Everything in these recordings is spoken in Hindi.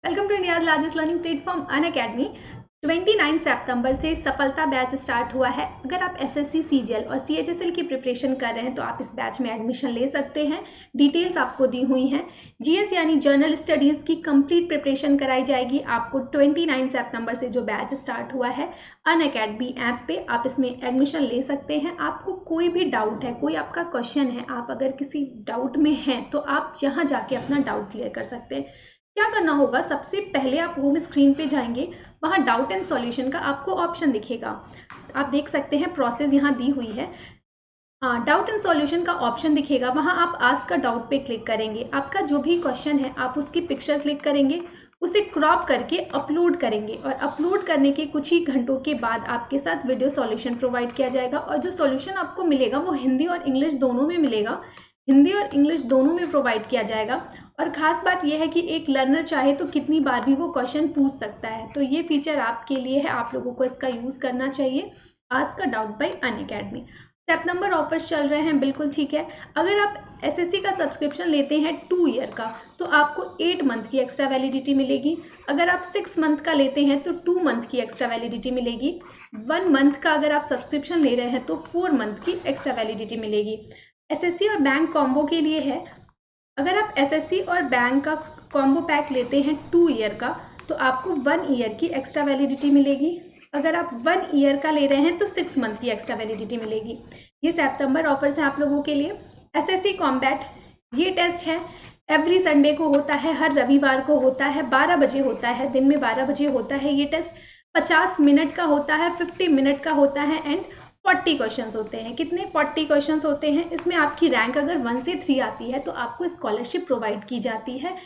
Welcome to India largest learning platform Unacademy. 29 सितंबर से सफलता बैच स्टार्ट हुआ है। अगर आप एसएससी सीजीएल और सीएचएसएल की प्रिपरेशन कर रहे हैं तो आप इस बैच में एडमिशन ले सकते हैं। डिटेल्स आपको दी हुई हैं। जीएस यानी जर्नल स्टडीज़ की कंप्लीट प्रिपरेशन कराई जाएगी आपको 29 सितंबर से जो बैच स्टार्ट हुआ है अनअकैडमी ऐप पे, आप इसमें एडमिशन ले सकते हैं। आपको कोई भी डाउट है, कोई आपका क्वेश्चन है, आप अगर किसी डाउट में हैं तो आप यहाँ जाके अपना डाउट क्लियर कर सकते हैं। क्या करना होगा, सबसे पहले आप होम स्क्रीन पे जाएंगे, वहाँ डाउट एंड सॉल्यूशन का आपको ऑप्शन दिखेगा। आप देख सकते हैं प्रोसेस यहाँ दी हुई है। डाउट एंड सॉल्यूशन का ऑप्शन दिखेगा, वहाँ आप आस्क का डाउट पे क्लिक करेंगे। आपका जो भी क्वेश्चन है आप उसकी पिक्चर क्लिक करेंगे, उसे क्रॉप करके अपलोड करेंगे और अपलोड करने के कुछ ही घंटों के बाद आपके साथ वीडियो सॉल्यूशन प्रोवाइड किया जाएगा। और जो सॉल्यूशन आपको मिलेगा वो हिंदी और इंग्लिश दोनों में मिलेगा, हिंदी और इंग्लिश दोनों में प्रोवाइड किया जाएगा। और ख़ास बात यह है कि एक लर्नर चाहे तो कितनी बार भी वो क्वेश्चन पूछ सकता है। तो ये फीचर आपके लिए है, आप लोगों को इसका यूज़ करना चाहिए। Ask a doubt bye Unacademy. September offers चल रहे हैं, बिल्कुल ठीक है। अगर आप एसएससी का सब्सक्रिप्शन लेते हैं 2 ईयर का तो आपको 8 मंथ की एक्स्ट्रा वैलिडिटी मिलेगी। अगर आप 6 मंथ का लेते हैं तो 2 मंथ की एक्स्ट्रा वैलिडिटी मिलेगी। 1 मंथ का अगर आप सब्सक्रिप्शन ले रहे हैं तो 4 मंथ की एक्स्ट्रा वैलिडिटी मिलेगी। एसएससी और बैंक कॉम्बो के लिए है। अगर आप एसएससी और बैंक का कॉम्बो पैक लेते हैं 2 ईयर का तो आपको 1 ईयर की एक्स्ट्रा वैलिडिटी मिलेगी। अगर आप 1 ईयर का ले रहे हैं तो 6 मंथ की एक्स्ट्रा वैलिडिटी मिलेगी। ये सितंबर ऑफर्स हैं आप लोगों के लिए। एसएससी कॉम्बैट, ये टेस्ट है एवरी संडे को होता है, हर रविवार को होता है, 12 बजे होता है, दिन में 12 बजे होता है ये टेस्ट। 50 मिनट का होता है, 50 मिनट का होता है एंड 40 क्वेश्चंस होते हैं। कितने? 40 क्वेश्चंस होते हैं। इसमें आपकी रैंक अगर 1 से 3 आती है तो आपको स्कॉलरशिप प्रोवाइड की जाती है।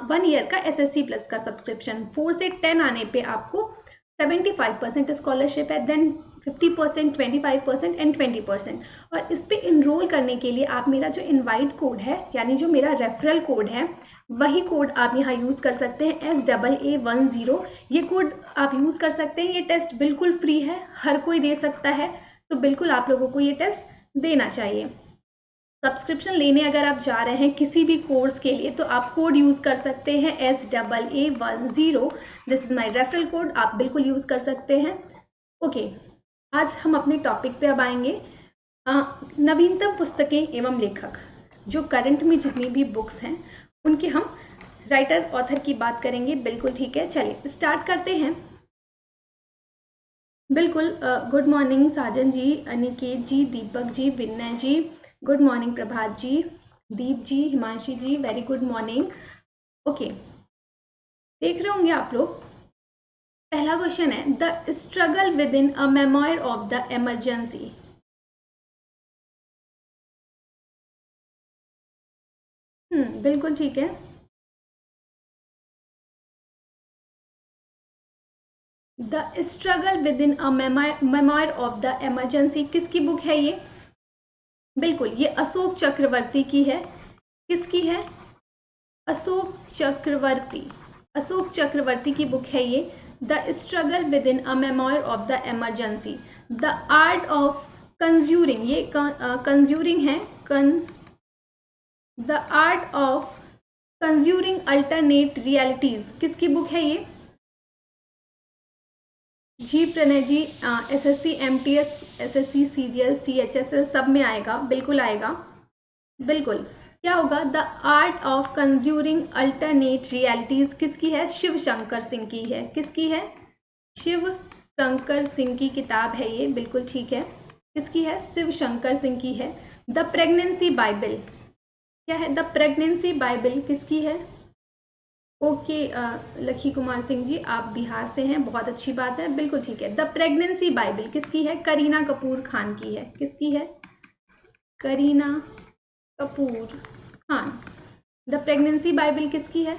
1 ईयर का एसएससी प्लस का सब्सक्रिप्शन। 4 से 10 आने पे आपको 75% स्कॉलरशिप है, देन 50%, 25% एंड 20%। और इस पर इनरोल करने के लिए आप मेरा जो इनवाइट कोड है, यानी जो मेरा रेफरल कोड है, वही कोड आप यहाँ यूज़ कर सकते हैं, SAA10। ये कोड आप यूज़ कर सकते हैं। ये टेस्ट बिल्कुल फ्री है, हर कोई दे सकता है, तो बिल्कुल आप लोगों को ये टेस्ट देना चाहिए। सब्सक्रिप्शन लेने अगर आप जा रहे हैं किसी भी कोर्स के लिए तो आप कोड यूज़ कर सकते हैं SAA10। This is my referral code, आप बिल्कुल यूज़ कर सकते हैं। ओके, आज हम अपने टॉपिक पे अब आएंगे। नवीनतम पुस्तकें एवं लेखक, जो करंट में जितनी भी बुक्स हैं उनके हम राइटर ऑथर की बात करेंगे। बिल्कुल ठीक है, चलिए स्टार्ट करते हैं। बिल्कुल। गुड मॉर्निंग साजन जी, अनिकेत जी, दीपक जी, विनय जी, गुड मॉर्निंग प्रभात जी, दीप जी, हिमांशी जी, वेरी गुड मॉर्निंग। ओके, देख रहे होंगे आप लोग। पहला क्वेश्चन है, the struggle within a memoir of the emergency. बिल्कुल ठीक है। The struggle within a memoir of the emergency किसकी बुक है ये? बिल्कुल, ये अशोक चक्रवर्ती की है। किसकी है? अशोक चक्रवर्ती। अशोक चक्रवर्ती की बुक है ये, the struggle within a memoir of the emergency. The art of conjuring, ये कंज्यूरिंग है, the art of conjuring alternate realities किसकी बुक है ये? जी Pranay ji, SSC MTS, SSC CGL, CHSL सब में आएगा, बिल्कुल आएगा। बिल्कुल, क्या होगा? The art of conjuring alternate realities किसकी है? शिव शंकर सिंह की है। किसकी है? शिव शंकर सिंह की किताब है ये, बिल्कुल ठीक है। किसकी है? शिव शंकर सिंह की है। द प्रेगनेंसी बाइबल, क्या है? द प्रेगनेंसी बाइबल किसकी है? ओके, लखी कुमार सिंह जी, आप बिहार से हैं, बहुत अच्छी बात है, बिल्कुल ठीक है। द प्रेगनेंसी बाइबल किसकी है? करीना कपूर खान की है। किसकी है? Kareena Kapoor Khan. The pregnancy Bible किसकी है?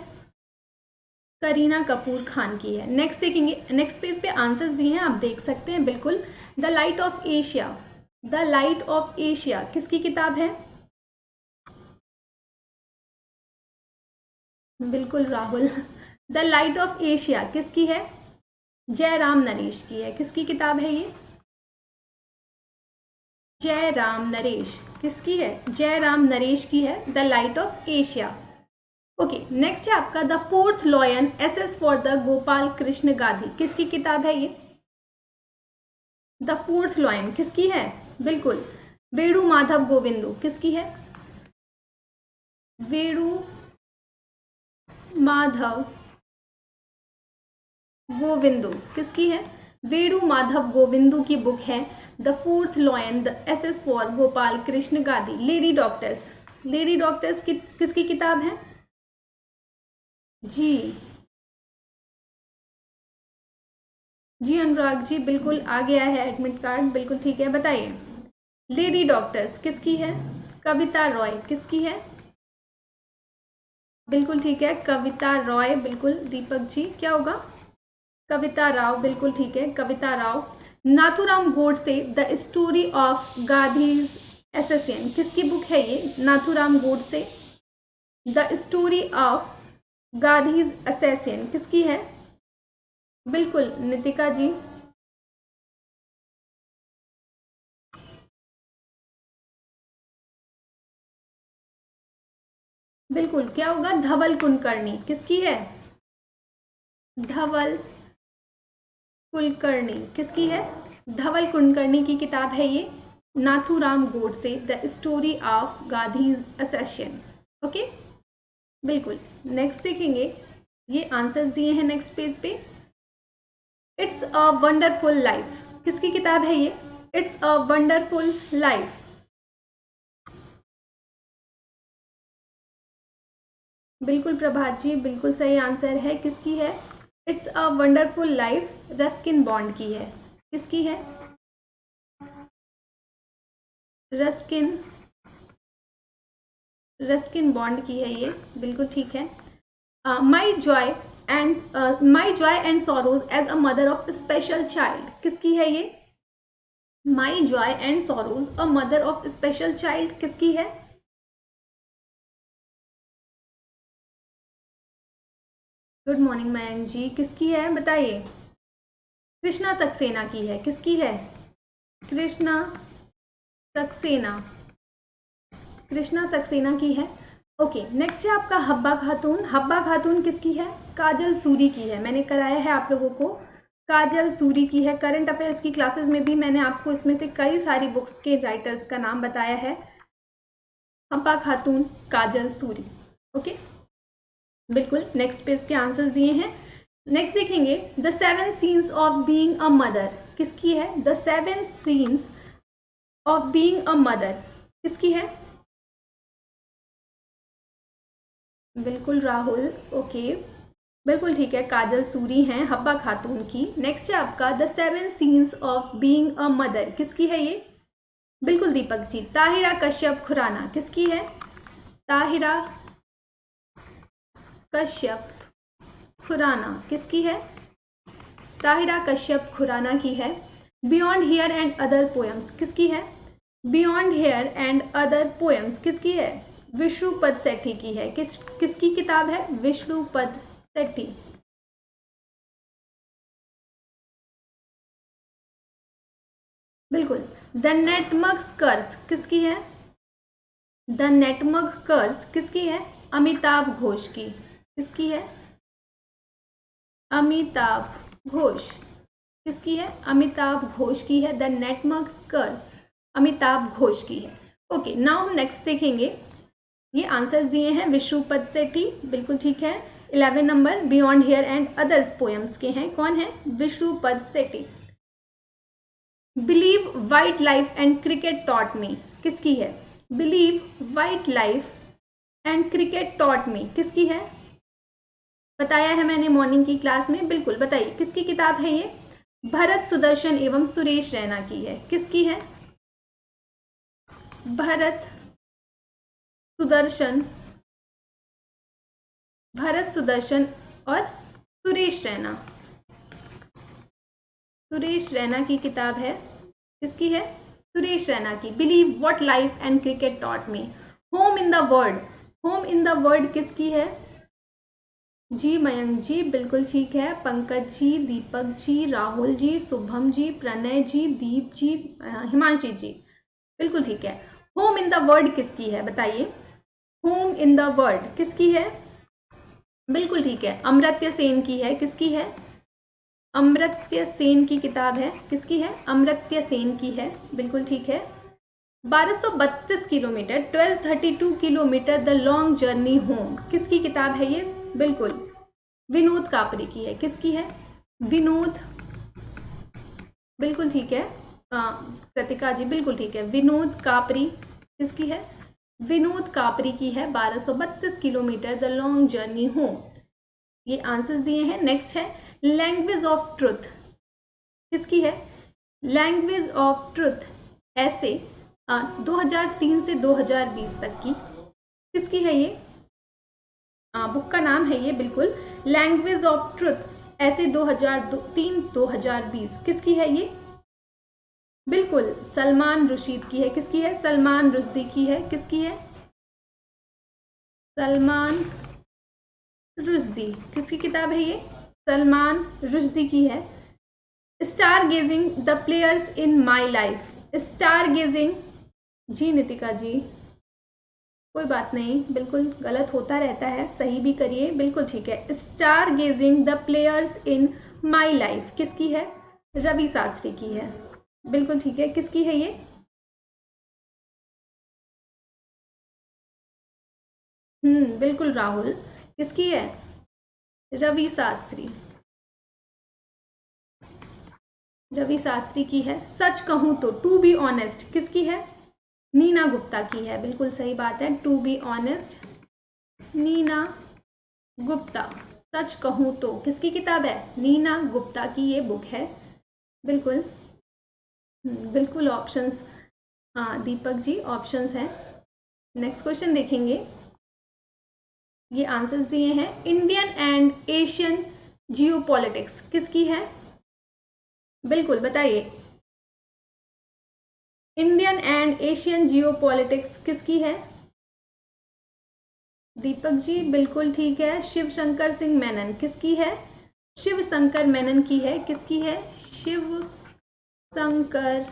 करीना कपूर खान की है। नेक्स्ट देखेंगे, नेक्स्ट पेज पे आंसर्स दिए हैं, आप देख सकते हैं। बिल्कुल, the light of Asia, the light of Asia किसकी किताब है? बिल्कुल Rahul. The light of Asia किसकी है? जयराम नरेश की है। किसकी किताब है ये? जयराम नरेश। किसकी है? जयराम नरेश की है, the light of Asia. Okay, next है आपका the fourth lion SS for the Gopal Krishna Gandhi. किसकी किताब है ये? द फोर्थ लॉयन किसकी है? बिल्कुल वेणु माधव गोविंदू। किसकी है? वेणु माधव गोविंदू किसकी है? वेणु माधव गोविंदू की बुक है the fourth lion the SS for Gopal Krishna Gandhi. Lady doctors, lady doctors किसकी किताब है? जी जी अनुराग जी, बिल्कुल आ गया है एडमिट कार्ड, बिल्कुल ठीक है। बताइए लेडी डॉक्टर्स किसकी है? कविता रॉय किसकी है? बिल्कुल ठीक है, कविता रॉय। बिल्कुल दीपक जी, क्या होगा? कविता राव, बिल्कुल ठीक है, Kavita Rao. Nathuram Godse the story of Gandhi assassin किसकी बुक है ये? Nathuram Godse the story of Gandhi assassin किसकी है? बिल्कुल नितिका जी। बिल्कुल, क्या होगा? धवल कुलकर्णी किसकी है? धवल कुलकर्णी किसकी है? धवल कुलकर्णी की किताब है ये Nathuram Godse the story of Gandhi assassin. Okay, बिल्कुल। नेक्स्ट देखेंगे, ये आंसर्स दिए हैं नेक्स्ट पेज पे। इट्स अ वंडरफुल लाइफ किसकी किताब है ये? It's a wonderful life. बिल्कुल प्रभात जी, बिल्कुल सही आंसर है। किसकी है? It's a wonderful life Ruskin Bond की है। किसकी है? रस्किन रस्किन बॉन्ड की है ये, बिल्कुल ठीक है। My joy and sorrows as a mother of special child किसकी है ये? My joy and sorrows a mother of special child किसकी है? गुड मॉर्निंग मयंक जी, किसकी है बताइए? कृष्णा सक्सेना की है। किसकी है? कृष्णा सक्सेना, कृष्णा सक्सेना की है। ओके, नेक्स्ट है आपका हब्बा खातून। हब्बा खातून किसकी है? काजल सूरी की है। मैंने कराया है आप लोगों को, काजल सूरी की है। करंट अफेयर्स की क्लासेस में भी मैंने आपको इसमें से कई सारी बुक्स के राइटर्स का नाम बताया है। हब्बा खातून, काजल सूरी। ओके, बिल्कुल नेक्स्ट पेज के आंसर्स दिए हैं। नेक्स्ट देखेंगे the seven sins of being a mother किसकी है? The seven sins of being a mother किसकी है? बिल्कुल राहुल, ओके, बिल्कुल ठीक है, काजल सूरी हैं हब्बा खातून की। नेक्स्ट है आपका the seven sins of being a mother किसकी है ये? बिल्कुल दीपक जी, ताहिरा कश्यप खुराना किसकी है? ताहिरा कश्यप खुराना किसकी है? ताहिरा कश्यप खुराना की है। Beyond here and other poems किसकी है? Beyond here and other poems किसकी है? विष्णुपद सेठी की है। किसकी किताब है? विष्णुपद सेठी। बिल्कुल। द नेटमग कर्स किसकी है? द नेटमग कर्स किसकी है? अमिताभ घोष की। किसकी है? अमिताभ घोष किसकी है? अमिताभ घोष की है। द नेटमग कर्स अमिताभ घोष की है। ओके, नाउ हम नेक्स्ट देखेंगे, ये आंसर्स दिए हैं विष्णुपद सेठी, बिल्कुल ठीक है। 11 number beyond here and others poems के हैं। कौन है? Vishnupad Sethi. Believe what life and cricket taught me किसकी है? Believe what life and cricket taught me किसकी है? बताया है मैंने मॉर्निंग की क्लास में। बिल्कुल बताइए किसकी किताब है ये? भरत सुदर्शन एवं सुरेश रैना की है। किसकी है? भरत सुदर्शन, भरत सुदर्शन और सुरेश रैना, सुरेश रैना की किताब है। किसकी है? सुरेश रैना की। Believe what life and cricket taught me. Home in the world, home in the world किसकी है? जी मयंक जी, बिल्कुल ठीक है। पंकज जी, दीपक जी, राहुल जी, शुभम जी, प्रणय जी, दीप जी, हिमांशी जी, बिल्कुल ठीक है। होम इन द वर्ल्ड किसकी है बताइए? होम इन द वर्ल्ड किसकी है? बिल्कुल ठीक है, अमर्त्य सेन की है। किसकी है? अमर्त्य सेन की किताब है। किसकी है? अमर्त्य सेन की है। बिल्कुल ठीक है। 1232 kilometre, 1232 kilometre the long journey home, किसकी किताब है ये? बिल्कुल विनोद कापरी की है। किसकी है? विनोद, बिल्कुल ठीक है। कृतिका जी बिल्कुल ठीक है, विनोद कापरी। किसकी है? विनोद कापरी की है 1232 kilometre the long journey home. ये आंसर्स दिए हैं। नेक्स्ट है लैंग्वेज ऑफ ट्रुथ। किसकी है? लैंग्वेज ऑफ ट्रुथ ऐसे 2003 से 2020 तक की। किसकी है ये? बुक का नाम है ये, बिल्कुल लैंग्वेज ऑफ ट्रुथ ऐसे 2003-2020। किसकी है ये? बिल्कुल सलमान रुशीद की है। किसकी है? सलमान रुश्दी की है। किसकी है? सलमान रुश्दी। किसकी किताब है ये? सलमान रुश्दी की है। Star gazing the players in my life. Star gazing, ji Nitika ji कोई बात नहीं, बिल्कुल गलत होता रहता है, सही भी करिए। बिल्कुल ठीक है। Star gazing the players in my life किसकी है? रवि शास्त्री की है। बिल्कुल ठीक है। किसकी है ये? बिल्कुल राहुल। किसकी है? रवि शास्त्री। रवि शास्त्री की है। सच कहूं तो, टू बी ऑनेस्ट, किसकी है? नीना गुप्ता की है। बिल्कुल सही बात है, to be honest Neena Gupta. सच कहूं तो किसकी किताब है? नीना गुप्ता की ये बुक है। बिल्कुल बिल्कुल ऑप्शंस, हाँ दीपक जी ऑप्शंस हैं। नेक्स्ट क्वेश्चन देखेंगे। ये आंसर्स दिए हैं। इंडियन एंड एशियन जियोपॉलिटिक्स किसकी है? बिल्कुल बताइए। इंडियन एंड एशियन जियोपॉलिटिक्स किसकी है? दीपक जी बिल्कुल ठीक है, शिव शंकर सिंह मेनन। किसकी है? शिव शंकर मेनन की है। किसकी है? शिव शंकर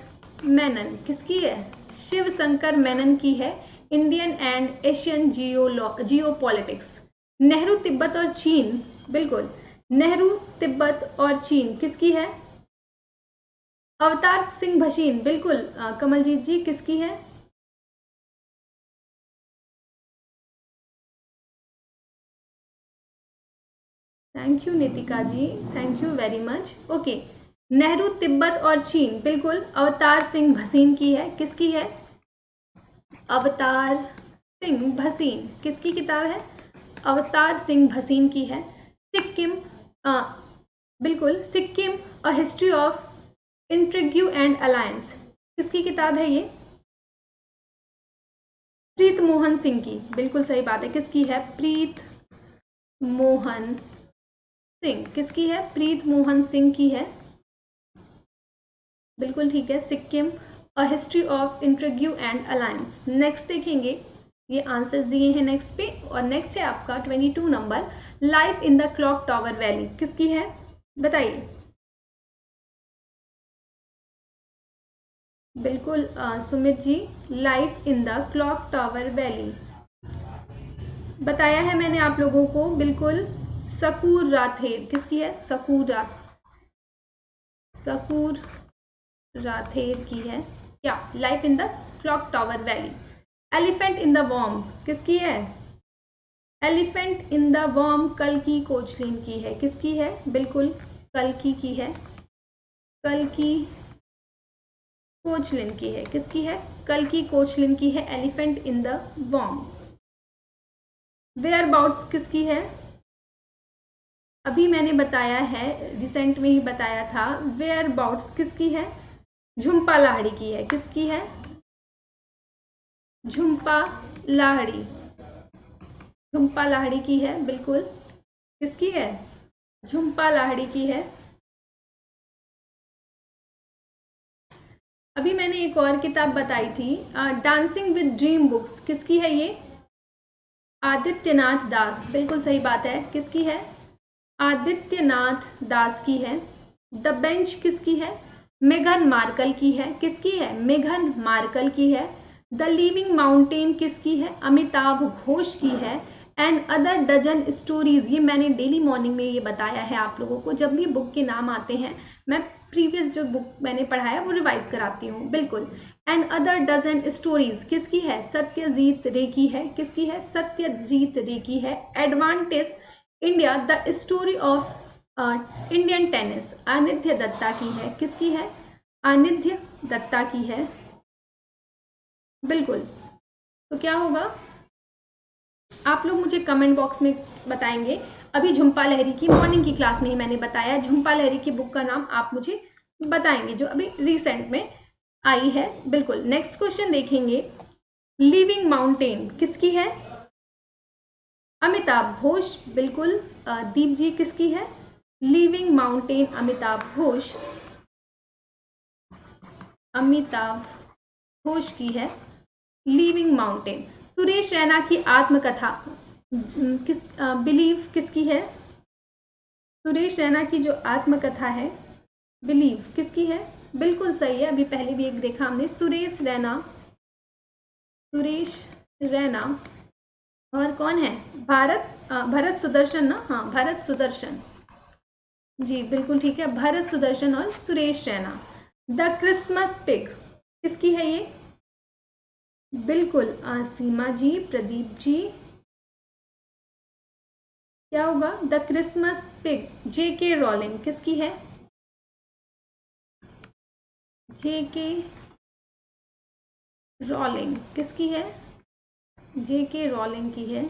मेनन। किसकी है? शिव शंकर मेनन की है। Indian and Asian geopolitics. Nehru Tibet और चीन, बिल्कुल नेहरू तिब्बत और चीन किसकी है? अवतार सिंह भसीन। बिल्कुल कमलजीत जी किसकी है? Thank you Nitika ji, thank you very much. Okay, Nehru Tibet और चीन बिल्कुल अवतार सिंह भसीन की है। किसकी है? अवतार सिंह भसीन। किसकी किताब है? अवतार सिंह भसीन की है। सिक्किम, बिल्कुल Sikkim a history of intrigue and alliance किसकी किताब है ये? प्रीत मोहन सिंह की। बिल्कुल सही बात है। किसकी है? प्रीत मोहन सिंह। किसकी है? प्रीत मोहन सिंह की है। बिल्कुल ठीक है। Sikkim a history of intrigue and alliance. Next देखेंगे। ये आंसर्स दिए हैं नेक्स्ट पे, और नेक्स्ट है आपका 22 number, life in the clock tower valley किसकी है? बताइए। बिल्कुल Sumit ji, life in the clock tower valley बताया है मैंने आप लोगों को। बिल्कुल सकूर राथेर। किसकी है? सकूर राथेर की है। क्या? Life in the clock tower valley. Elephant in the warm किसकी है? एलिफेंट इन द वॉर्म कल्कि कोचलिन की है। किसकी है? बिल्कुल कल्कि की है। कल्कि कोचलिन की है। किसकी है? कल्कि कोचलिन की है एलिफेंट इन द वॉर्म। वेयरबाउट्स किसकी है? अभी मैंने बताया है, रिसेंट में ही बताया था। वेयरबाउट्स किसकी है? झुम्पा लाहिड़ी की है। किसकी है? झुम्पा लाहिड़ी। झुम्पा लाहिड़ी की है। बिल्कुल किसकी है? झुम्पा लाहिड़ी की है। अभी मैंने एक और किताब बताई थी, डांसिंग विद ड्रीम बुक्स किसकी है ये? आदित्यनाथ दास। बिल्कुल सही बात है। किसकी है? आदित्यनाथ दास की है। द बेंच किसकी है? मेघन मार्कल की है। किसकी है? मेघन मार्कल की है। द लिविंग माउंटेन किसकी है? अमिताभ घोष की है। एंड अदर डजन स्टोरीज, ये मैंने डेली मॉर्निंग में ये बताया है आप लोगों को। जब भी बुक के नाम आते हैं मैं प्रीवियस जो बुक मैंने पढ़ा है वो रिवाइज कराती हूँ, बिल्कुल। एंड अदर डजन स्टोरीज किसकी है? सत्यजीत रे की है। किसकी है? सत्यजीत रे की है। Advantage India the story of Indian tennis, Anindya Dutta की है। किसकी है? अनिध्य दत्ता की है, बिल्कुल। तो क्या होगा, आप लोग मुझे कमेंट बॉक्स में बताएंगे। अभी झुम्पा लहरी की मॉर्निंग की क्लास में ही मैंने बताया, झुम्पा लहरी की बुक का नाम आप मुझे बताएंगे जो अभी रिसेंट में आई है, बिल्कुल। नेक्स्ट क्वेश्चन देखेंगे, लिविंग माउंटेन किसकी है? अमिताभ घोष, बिल्कुल। दीप जी किसकी है? लिविंग माउंटेन अमिताभ घोष, अमिताभ घोष की है लिविंग माउंटेन। सुरेश रैना की आत्मकथा किस बिलीव किसकी है? सुरेश रैना की जो आत्मकथा है बिलीव किसकी है? बिल्कुल सही है, अभी पहले भी एक देखा हमने, सुरेश रैना और कौन है? भरत सुदर्शन ना, हाँ भरत सुदर्शन जी, बिल्कुल ठीक है, भरत सुदर्शन और Suresh Raina. The Christmas pig किसकी है ये? बिल्कुल सीमा जी, प्रदीप जी, क्या होगा? The Christmas pig J.K. Rolling किसकी है? J.K. रॉलिंग किसकी है? J.K. रॉलिंग की है,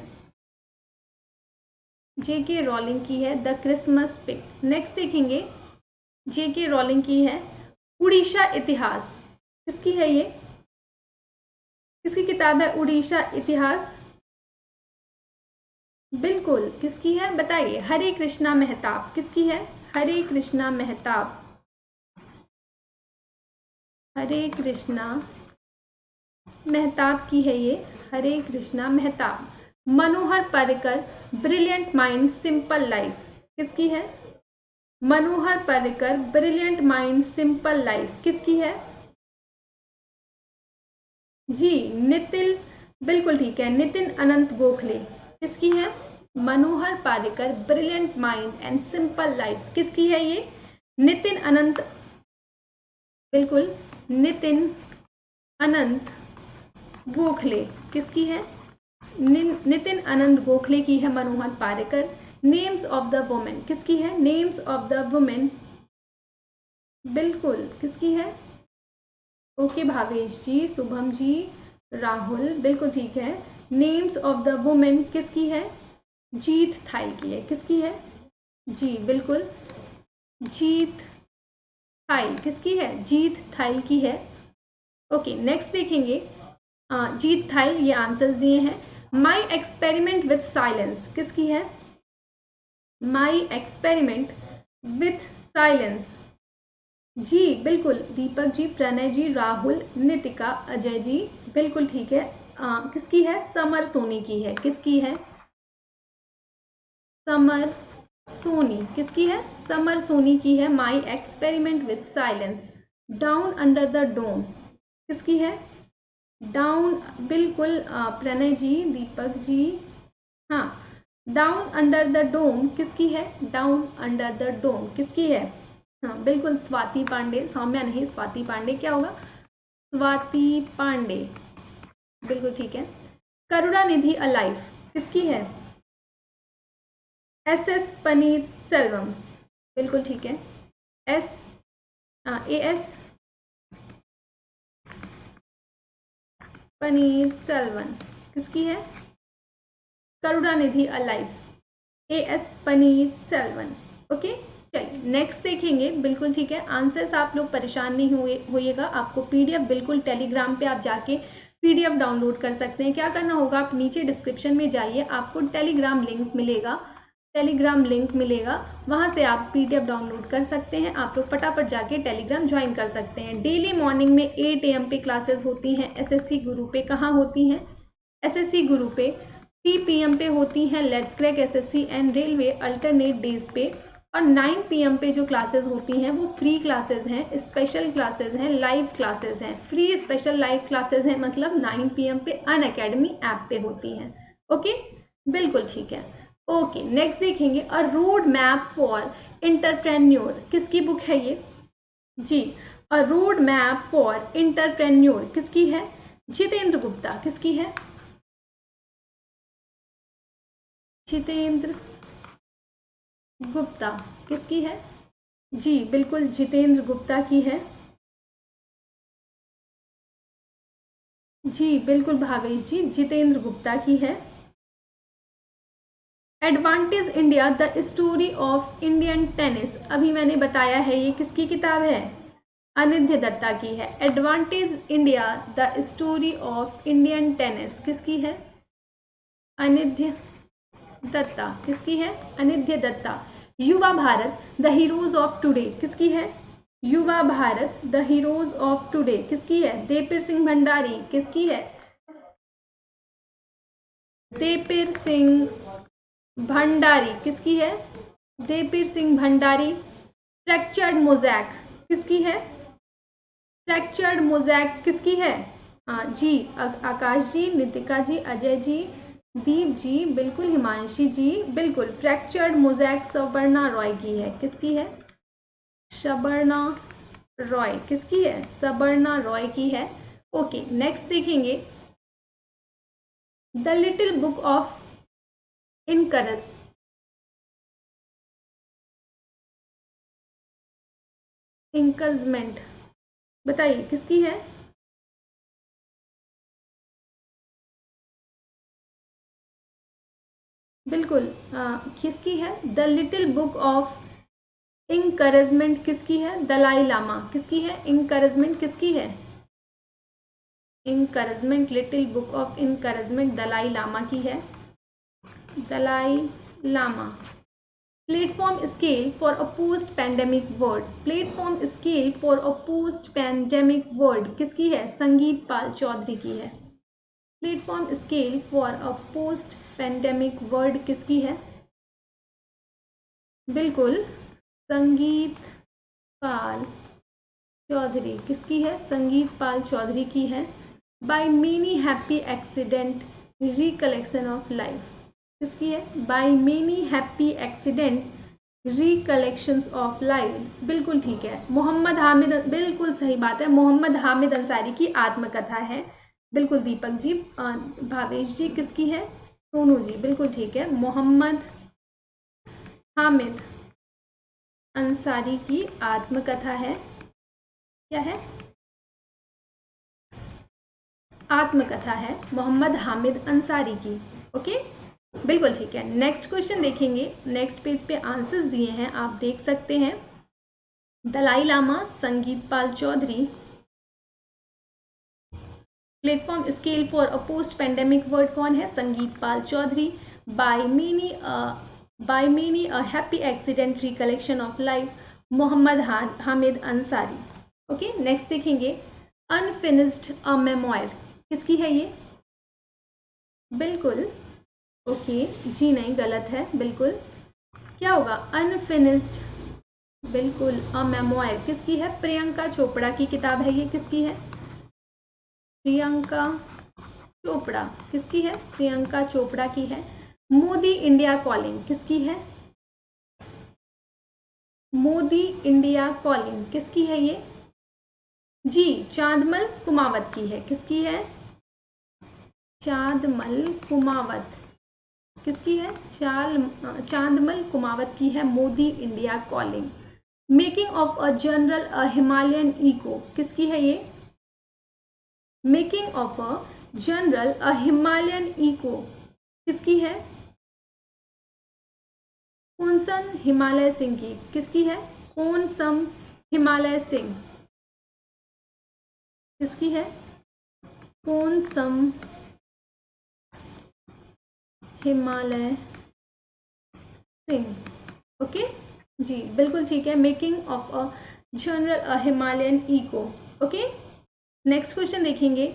J.K. रॉलिंग की है द क्रिसमस पिग। नेक्स्ट देखेंगे, J.K. रॉलिंग की है उड़ीसा इतिहास, किसकी है ये? किसकी किताब है उड़ीसा इतिहास? बिल्कुल, किसकी है बताइए? हरे कृष्णा मेहताब किसकी है? हरे कृष्णा मेहताब, हरे कृष्णा मेहताब की है ये, Hare Krishna Mahtab. Manohar Parrikar brilliant mind simple life किसकी है? Manohar Parrikar brilliant mind simple life किसकी है? जी नितिन, बिल्कुल ठीक है, नितिन अनंत गोखले किसकी है? Manohar Parrikar brilliant mind and simple life किसकी है ये? नितिन अनंत, बिल्कुल नितिन अनंत गोखले किसकी है? नितिन अनंत गोखले की है Manohar Parrikar. Names of the women किसकी है? नेम्स ऑफ द वुमेन, बिल्कुल किसकी है? ओके भावेश जी, शुभम जी, राहुल, बिल्कुल ठीक है। नेम्स ऑफ द वुमेन किसकी है? जीत थाई की है। किसकी है? जी बिल्कुल, जीत थाई किसकी है? जीत थाई की है। ओके नेक्स्ट देखेंगे, जीत थाई, ये आंसर्स दिए हैं। माई एक्सपेरिमेंट विथ साइलेंस किसकी है? माई एक्सपेरिमेंट विथ साइलेंस, जी बिल्कुल, दीपक जी, प्रणय जी, राहुल, नितिका, अजय जी, बिल्कुल ठीक है। किसकी है? समर सोनी की है। किसकी है? समर सोनी किसकी है? समर सोनी की है my experiment with silence. Down under the dome किसकी है? डाउन, बिल्कुल प्रणय जी, दीपक जी, हाँ डाउन अंडर द डोम किसकी है? डाउन अंडर द डोम किसकी है? हाँ बिल्कुल स्वाति पांडे, सौम्या नहीं स्वाति पांडे, क्या होगा? स्वाति पांडे, बिल्कुल ठीक है। करुणानिधि अलाइव किसकी है? SS पनीर सेल्वम, बिल्कुल ठीक है। AS पनीर सेल्वन किसकी है? Karunanidhi alive, AS paneer Selvan. Okay चलिए नेक्स्ट देखेंगे, बिल्कुल ठीक है। आंसर्स आप लोग परेशान नहीं होइएगा, आपको PDF बिल्कुल टेलीग्राम पे आप जाके PDF डाउनलोड कर सकते हैं। क्या करना होगा, आप नीचे डिस्क्रिप्शन में जाइए, आपको टेलीग्राम लिंक मिलेगा, वहाँ से आप PDF डाउनलोड कर सकते हैं। आप लोग फटाफट जाके टेलीग्राम ज्वाइन कर सकते हैं। डेली मॉर्निंग में 8 AM पे क्लासेस होती हैं SSC गुरु पे। कहाँ होती हैं? SSC गुरु पे। 3 PM पे होती हैं let's crack SSC and railway alternate days पे। और 9 PM पे जो क्लासेस होती हैं वो फ्री क्लासेस हैं, स्पेशल क्लासेस हैं, लाइव क्लासेस हैं। फ्री स्पेशल लाइव क्लासेस हैं, मतलब 9 PM पे अनअकैडमी ऐप पे होती हैं। ओके बिल्कुल ठीक है। ओके, नेक्स्ट देखेंगे a road map for entrepreneur, किसकी बुक है ये? जी, अ रोड मैप फॉर इंटरप्रेन्योर किसकी है? जितेंद्र गुप्ता। किसकी है? जितेंद्र गुप्ता। किसकी है? जी बिल्कुल, जितेंद्र गुप्ता की है। जी बिल्कुल भावेश जी, जितेंद्र गुप्ता की है। Advantage India the story of Indian tennis, अभी मैंने बताया है ये किसकी किताब है? अनिध्य दत्ता की है। Advantage India the story of Indian tennis किसकी है? अनिध्य दत्ता। किसकी है? अनिध्य दत्ता। युवा Bharat the heroes of today किसकी है? Yuva Bharat the heroes of today किसकी है? देवपीर सिंह भंडारी। किसकी है? देवपीर सिंह भंडारी। किसकी है? देवपीर सिंह भंडारी। फ्रैक्चर्ड मोजैक किसकी है? फ्रैक्चर्ड मोजैक किसकी है? जी, आकाश जी, नितिका जी, अजय जी, दीप जी, बिल्कुल हिमांशी जी, बिल्कुल फ्रैक्चर्ड मोजैक सवर्णा रॉय की है। किसकी है? सवर्णा रॉय। किसकी है? सवर्णा रॉय की है। ओके, नेक्स्ट देखेंगे the little book of encouragement, बताइए किसकी है? बिल्कुल, किसकी है? The little book of encouragement किसकी है? दलाई लामा। किसकी है? इनकरेजमेंट किसकी है? Encouragement, little book of encouragement Dalai Lama की है। Dalai Lama. Platform scale for a post pandemic world, platform scale for a post pandemic world किसकी है? संगीत पाल चौधरी की है। Platform scale for a post pandemic world किसकी है? बिल्कुल, संगीत पाल चौधरी। किसकी है? संगीत पाल चौधरी की है। By many happy accident recollection of life किसकी है? By many happy accident recollections of life, बिल्कुल ठीक है। मोहम्मद हामिद, बिल्कुल सही बात है, मोहम्मद हामिद अंसारी की आत्मकथा है। बिल्कुल दीपक जी, भावेश जी किसकी है? सोनू जी, बिल्कुल ठीक है, मोहम्मद हामिद अंसारी की आत्मकथा है। क्या है? आत्मकथा है मोहम्मद हामिद अंसारी की। ओके, बिल्कुल ठीक है। नेक्स्ट क्वेश्चन देखेंगे, नेक्स्ट पेज पे आंसर्स दिए हैं, आप देख सकते हैं। Dalai Lama, Sangeet Pal Chaudhary. Platform scale for a post pandemic world कौन है? संगीत पाल Chaudhary. By many a happy accident recollection of life, Mohammad Hamid Ansari. Okay, next देखेंगे अनफिनिश्ड अ मेमोयर किसकी है ये? बिल्कुल, ओके जी, नहीं गलत है, बिल्कुल क्या होगा? अनफिनिश्ड, बिल्कुल अ मेमोयर किसकी है? प्रियंका चोपड़ा की किताब है ये। किसकी है? प्रियंका चोपड़ा। किसकी है? प्रियंका चोपड़ा की है। मोदी इंडिया कॉलिंग किसकी है? मोदी इंडिया कॉलिंग किसकी है ये? जी, चांदमल कुमावत की है। किसकी है? चांदमल कुमावत। किसकी है? चांदमल कुमावत की है Modi India calling. Making of a general a Himalayan echo किसकी है ये? Making of a general a Himalayan echo किसकी है? कौनसन हिमालय सिंह की। किसकी है? कौनसम हिमालय सिंह। किसकी है? कौनसम हिमालय सिंह। ओके जी, बिल्कुल ठीक है, making of a general a Himalayan echo. Okay, next question देखेंगे।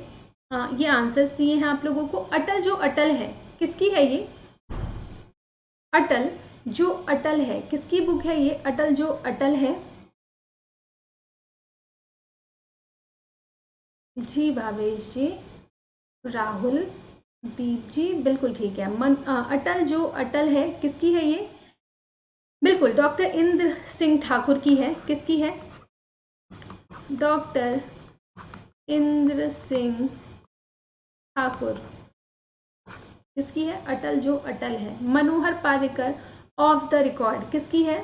ये आंसर्स दिए हैं आप लोगों को। अटल जो अटल है किसकी है ये? अटल जो अटल है किसकी बुक है ये? अटल जो अटल है। जी भावेश जी, राहुल दीप जी बिल्कुल ठीक है। अटल जो अटल है किसकी है ये? बिल्कुल डॉक्टर इंद्र सिंह ठाकुर की है। किसकी है? डॉक्टर इंद्र सिंह ठाकुर। किसकी है? अटल जो अटल है। मनोहर पार्रिकर ऑफ द रिकॉर्ड किसकी है?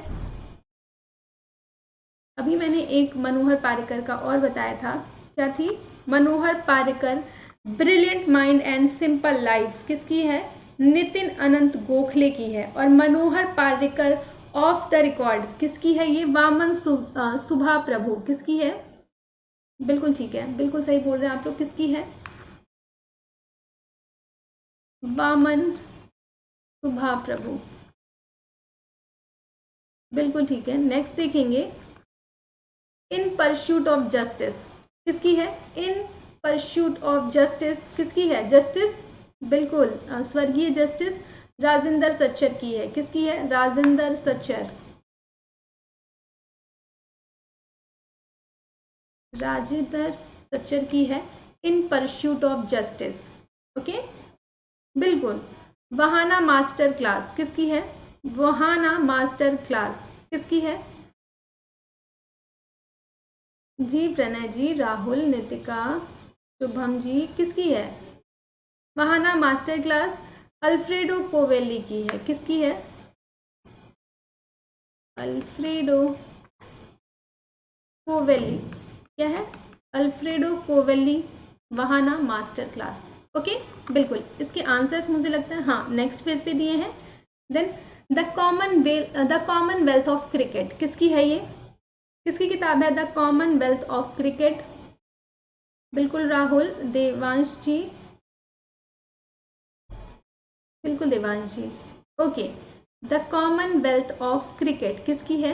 अभी मैंने एक मनोहर पार्रिकर का और बताया था, क्या थी? Manohar Parrikar brilliant mind and simple life किसकी है? नितिन अनंत गोखले की है। और Manohar Parrikar off the record किसकी है? ये वामन सुभा प्रभु किसकी है? बिल्कुल ठीक है, बिल्कुल सही बोल रहे हैं आप लोग। किसकी है? वामन सुभा प्रभु, बिल्कुल ठीक है। नेक्स्ट देखेंगे, इन परस्यूट ऑफ जस्टिस किसकी है? इन परस्यूट ऑफ जस्टिस किसकी है? जस्टिस बिल्कुल स्वर्गीय जस्टिस राजेंद्र सच्चर की है। किसकी है? राजेंद्र सच्चर। राजेंद्र सच्चर की है इन परस्यूट ऑफ जस्टिस। ओके बिल्कुल। वहाना मास्टर क्लास किसकी है? वहाना मास्टर क्लास किसकी है? जी प्रणय जी, राहुल, नितिका, शुभम जी किसकी है? Vahana master class Alfredo Covelli की है। किसकी है? Alfredo Covelli. क्या है? Alfredo Covelli Vahana master class. Okay बिल्कुल। इसके आंसर्स मुझे लगता है हाँ नेक्स्ट पेज पे दिए हैं। Then the commonwealth of cricket किसकी है? ये किसकी किताब है? The commonwealth of cricket. बिल्कुल राहुल, देवांश जी, बिल्कुल Devansh ji. Okay the commonwealth of cricket किसकी है?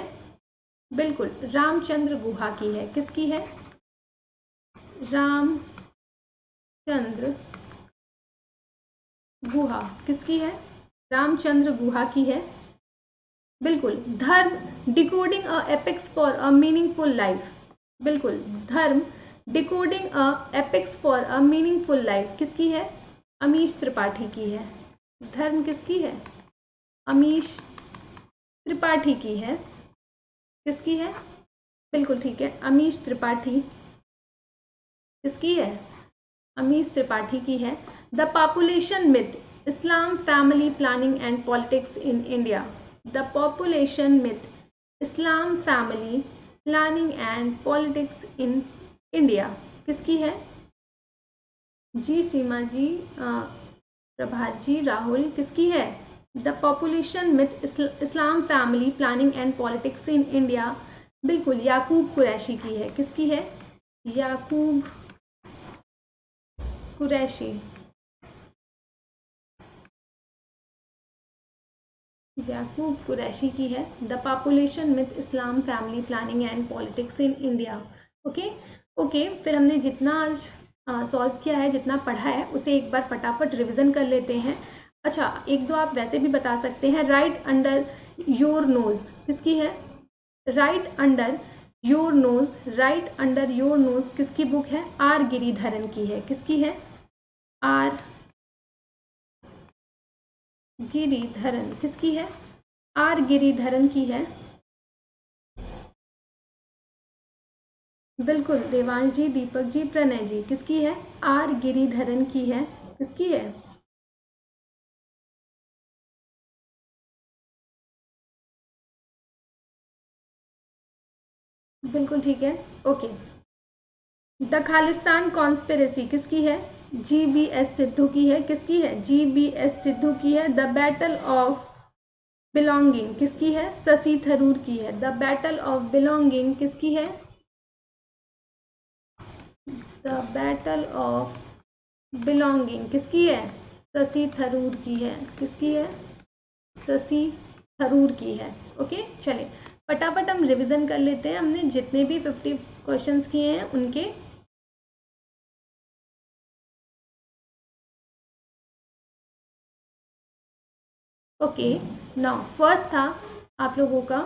बिल्कुल रामचंद्र गुहा की है। किसकी है? रामचंद्र गुहा किसकी है? रामचंद्र गुहा की है। बिल्कुल। Dharma decoding a epics for a meaningful life. बिल्कुल Dharma decoding a epics for a meaningful life किसकी है? अमीश त्रिपाठी की है। धर्म किसकी है? अमीश त्रिपाठी की है। किसकी है? बिल्कुल ठीक है, अमीश त्रिपाठी। किसकी है? अमीश त्रिपाठी की है। The population myth Islam family planning and politics in India. The population myth Islam family planning and politics in India किसकी है? जी सीमा जी, प्रभात जी, राहुल किसकी है? The population myth Islam family planning and politics in India बिल्कुल याकूब कुरैशी की है। किसकी है? याकूब कुरैशी। याकूब कुरैशी की है the population myth Islam family planning and politics in India. Okay okay, फिर हमने जितना आज सॉल्व किया है, जितना पढ़ा है, उसे एक बार फटाफट रिवीजन कर लेते हैं। अच्छा एक दो आप वैसे भी बता सकते हैं। राइट अंडर योर नोज किसकी है? Right under your nose, right under your nose किसकी बुक है? आर गिरिधरन की है। किसकी है? आर गिरिधरन। किसकी है? आर गिरिधरन की है। बिल्कुल देवांश जी, दीपक जी, प्रणय जी किसकी है? आर गिरिधरन की है। किसकी है? बिल्कुल ठीक है। ओके द खालिस्तान कॉन्स्पिरेसी किसकी है? GBS सिद्धू की है। किसकी है? GBS सिद्धू की है। द बैटल ऑफ बिलोंगिंग किसकी है? शशि थरूर की है। द बैटल ऑफ बिलोंगिंग किसकी है? द बैटल ऑफ बिलोंगिंग किसकी है? शशि थरूर की है। किसकी है? शशि थरूर की है। ओके चलिए फटाफट हम रिवीजन कर लेते हैं हमने जितने भी 50 क्वेश्चंस किए हैं उनके। ओके नाउ फर्स्ट था आप लोगों का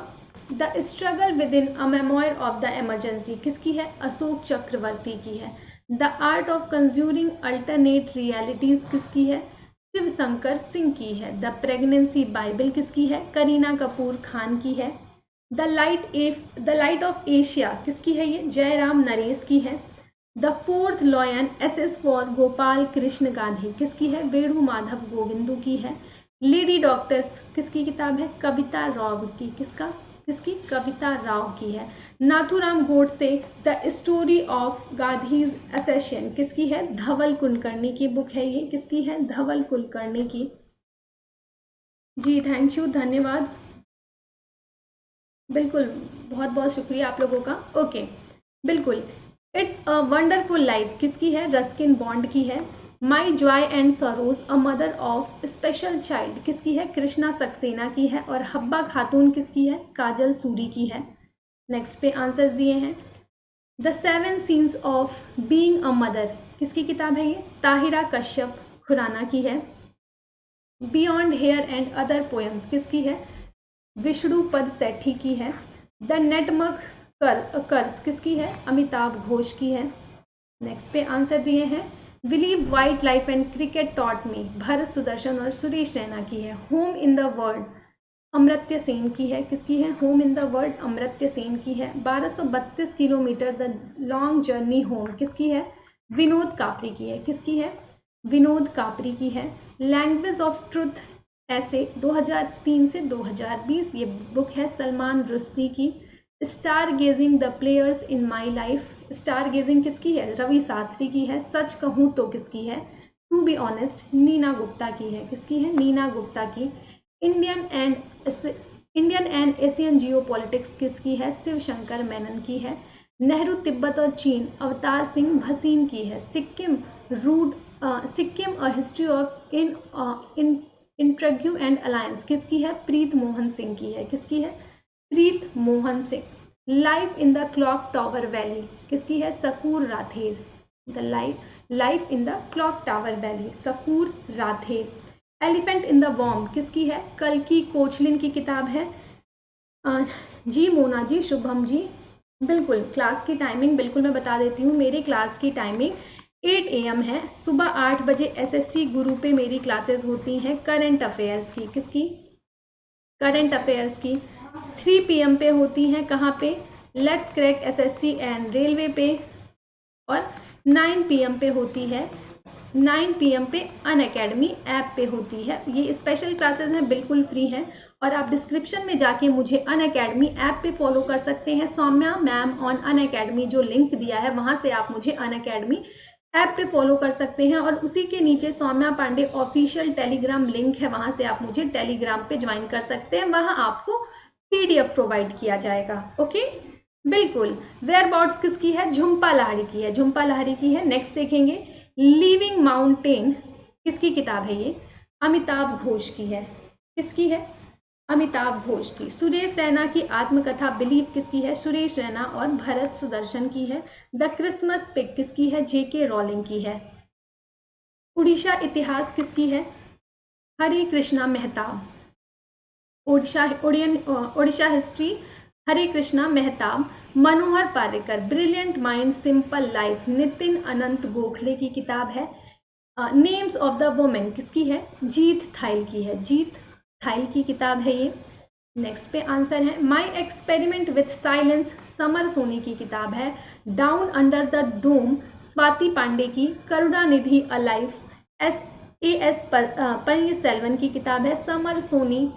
the struggle within a memoir of the emergency. किसकी है? अशोक चक्रवर्ती की है। The art of conjuring alternate realities किसकी है? शिव शंकर सिंह की है। द प्रेगनेंसी बाइबल किसकी है? करीना कपूर खान की है। द लाइट ऑफ एशिया किसकी है? ये जयराम नरेश की है। The fourth lion essays for Gopal Krishna Gandhi किसकी है? वेणु माधव गोविंदू की है। लेडी डॉक्टर्स किसकी किताब है? कविता राव की। किसकी? कविता राव की है। Nathuram Godse the story of Gandhi's assassination किसकी है? धवल कुलकर्णी की बुक है ये। किसकी है? धवल कुलकर्णी की। जी थैंक यू, धन्यवाद। बिल्कुल, बहुत बहुत शुक्रिया आप लोगों का। ओके बिल्कुल। इट्स अ वंडरफुल लाइफ किसकी है? रस्किन बॉन्ड की है। My joy and Saroj a mother of special child किसकी है? कृष्णा सक्सेना की है। और हब्बा खातून किसकी है? काजल सूरी की है। नेक्स्ट पे आंसर्स दिए हैं। The seven sins of being a mother किसकी किताब है ये? ताहिरा कश्यप खुराना की है। Beyond here and other poems किसकी है? विष्णुपद सेठी की है। द नेटवर्क कर्स किसकी है? अमिताभ घोष की है। नेक्स्ट पे आंसर दिए हैं। Believe what life and cricket taught में भरत सुदर्शन और सुरेश रैना की है। Home in the world Amartya Sen की है। किसकी है? Home in the world Amartya Sen की है। 1232 kilometre the long journey home किसकी है? विनोद कापरी की है। किसकी है? विनोद कापरी की है। लैंग्वेज ऑफ ट्रुथ ऐसे 2003 से 2020 ये बुक है सलमान रुश्दी की। Star gazing the players in my life star gazing किसकी है? रवि शास्त्री की है। सच कहूँ तो किसकी है? To be honest Neena Gupta की है। किसकी है? नीना गुप्ता की। Indian and Asian geopolitics किसकी है? शिव शंकर मेनन की है। नेहरू तिब्बत और चीन अवतार सिंह भसीन की है। Sikkim a history of intrigue and alliance किसकी है? प्रीत मोहन सिंह की है। किसकी है? Preet Mohan Singh. Life in the clock tower valley किसकी है? Shakoor Rather. The life in the clock tower valley Shakoor Rather. Elephant in the warm किसकी है? कल्की कोचलिन की किताब है। जी मोना जी, शुभम जी, बिल्कुल क्लास की टाइमिंग बिल्कुल मैं बता देती हूँ। मेरी क्लास की टाइमिंग 8 AM है। सुबह 8 बजे SSC गुरु पे मेरी क्लासेस होती हैं करंट अफेयर्स की। किसकी? करंट अफेयर्स की। 3 PM पे होती हैं कहाँ पे? Let's crack SSC and railway पे। और 9 PM पे होती है 9 PM पे अनअकैडमी ऐप पे होती है। ये स्पेशल क्लासेस हैं, बिल्कुल फ्री हैं। और आप डिस्क्रिप्शन में जाके मुझे अनअकैडमी ऐप पे फॉलो कर सकते हैं। सौम्या मैम ऑन अनअकैडमी जो लिंक दिया है वहाँ से आप मुझे अनअकैडमी ऐप पे फॉलो कर सकते हैं। और उसी के नीचे Saumya Pandey official telegram link है, वहाँ से आप मुझे टेलीग्राम पे ज्वाइन कर सकते हैं। वहाँ आपको PDF प्रोवाइड किया जाएगा। ओके बिल्कुल। वेयर बॉर्ड्स किसकी है? झुम्पा लाहिड़ी की है। झुम्पा लाहिड़ी की है। नेक्स्ट देखेंगे। लिविंग माउंटेन किसकी किताब है? ये अमिताभ घोष की है। किसकी है? अमिताभ घोष की। सुरेश रैना की आत्मकथा बिलीव किसकी है? सुरेश रैना और भरत सुदर्शन की है। द क्रिसमस पिग किसकी है? JK रॉलिंग की है। उड़ीसा इतिहास किसकी है? Hare Krishna Mahtab. Orissa history Hare Krishna Mahtab. Manohar Parrikar brilliant mind simple life Nitin Anant Gokhale की किताब है। नेम्स ऑफ द वुमेन किसकी है? जीत थाइल की है। जीत थाइल की किताब है ये। नेक्स्ट पे आंसर है। My experiment with silence Samar Soni की किताब है। Down under the dome Swati Pandey की। करुणानिधि अलाइव AS पनीरसेल्वन की किताब है। समर सोनी।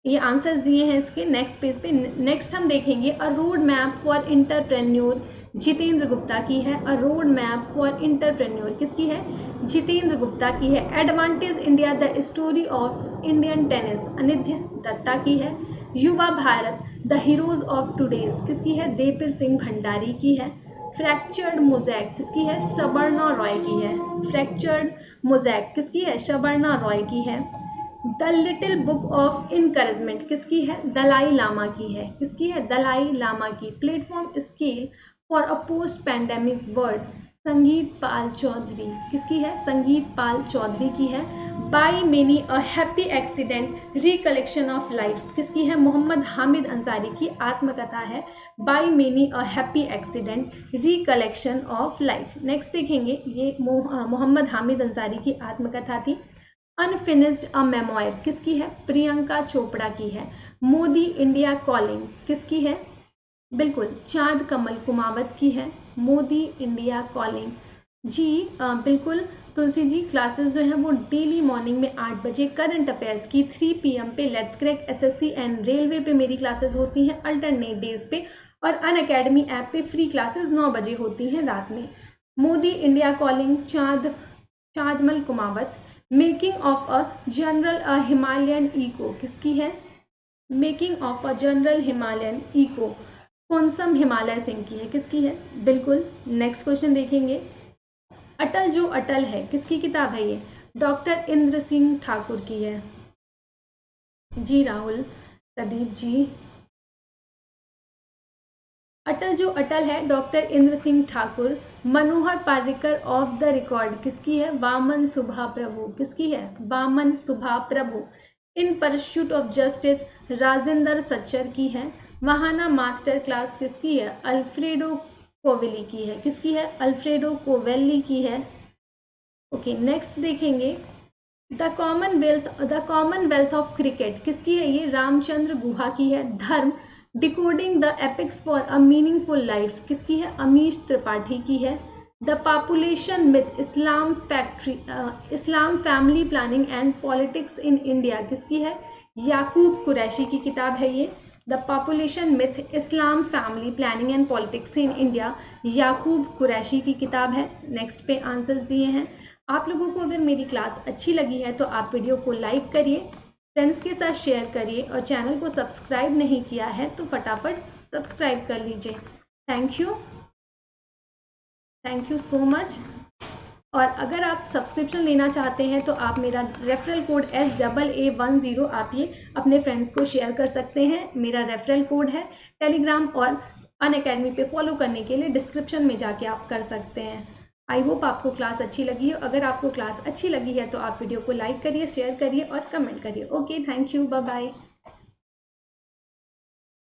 ये आंसर्स दिए हैं इसके। नेक्स्ट पेज पे नेक्स्ट हम देखेंगे a road map for entrepreneur Jitendra Gupta की है। A road map for entrepreneur किसकी है? जितेंद्र गुप्ता की है। Advantage India the story of Indian tennis Anindya Dutta की है। Yuva Bharat the heroes of today's किसकी है? देववीर सिंह भंडारी की है। फ्रैक्चर्ड मोज़ैक किसकी है? शबर्णा रॉय की है। फ्रैक्चर्ड मोज़ैक किसकी है? शबर्णा रॉय की है। The little book of encouragement किसकी है? दलाई लामा की है। किसकी है? दलाई लामा की। Platform scale for a post pandemic world संगीत पाल चौधरी, किसकी है? संगीत पाल चौधरी की है। By many a happy accident recollection of life, किसकी है? मोहम्मद हामिद अंसारी की आत्मकथा है by many a happy accident recollection of life. Next देखेंगे, ये मोहम्मद हामिद अंसारी की आत्मकथा थी। अनफिनिश्ड अ मेमोयर, किसकी है? प्रियंका चोपड़ा की है। मोदी इंडिया कॉलिंग, किसकी है? बिल्कुल चांद कमल कुमावत की है मोदी इंडिया कॉलिंग। जी बिल्कुल तुलसी जी, क्लासेस जो हैं वो डेली मॉर्निंग में 8 बजे करंट अफेयर्स की 3 PM पे let's crack SSC and railway पे मेरी क्लासेस होती हैं अल्टरनेट डेज पे, और अन अकेडमी ऐप पे फ्री क्लासेस 9 बजे होती हैं रात में। Modi India calling, Chandmal Kumawat. Making of a general a Himalayan echo, किसकी है? Making of a general Himalayan echo, Konsam Himalaya Singh की है, किसकी है? बिल्कुल। नेक्स्ट क्वेश्चन देखेंगे, अटल जो अटल है, किसकी किताब है ये? डॉक्टर इंद्र सिंह ठाकुर की है। जी राहुल प्रदीप जी, अटल जो अटल है doctor Indra Singh Thakur. Manohar Parrikar off the record, किसकी है? वामन सुभा प्रभु, किसकी है? Waman Subha Prabhu. In pursuit of justice, Rajinder Sachar की है। महाना मास्टर क्लास, किसकी है? अल्फ्रेडो कोवेली की है, किसकी है? अल्फ्रेडो कोवेली की है। ओके नेक्स्ट देखेंगे, द कॉमनवेल्थ ऑफ क्रिकेट, किसकी है ये? रामचंद्र गुहा की है। Dharma, decoding the epics for a meaningful life, किसकी है? अमीश त्रिपाठी की है। The population myth, Islam family planning and politics in India, किसकी है? याकूब कुरैशी की किताब है ये। The population myth, Islam family planning and politics in India, Yakub Quraishi की किताब है। नेक्स्ट पे आंसर्स दिए हैं। आप लोगों को अगर मेरी क्लास अच्छी लगी है तो आप वीडियो को लाइक करिए, फ्रेंड्स के साथ शेयर करिए, और चैनल को सब्सक्राइब नहीं किया है तो फटाफट सब्सक्राइब कर लीजिए। Thank you so much. और अगर आप सब्सक्रिप्शन लेना चाहते हैं तो आप मेरा रेफरल कोड SAA10 आप ये अपने फ्रेंड्स को शेयर कर सकते हैं। मेरा रेफरल कोड है। टेलीग्राम और अनअकैडमी पे फॉलो करने के लिए डिस्क्रिप्शन में जाके आप कर सकते हैं। आई होप आपको क्लास अच्छी लगी है। अगर आपको क्लास अच्छी लगी है तो आप वीडियो को लाइक करिए, शेयर करिए और कमेंट करिए। Okay thank you, bye bye.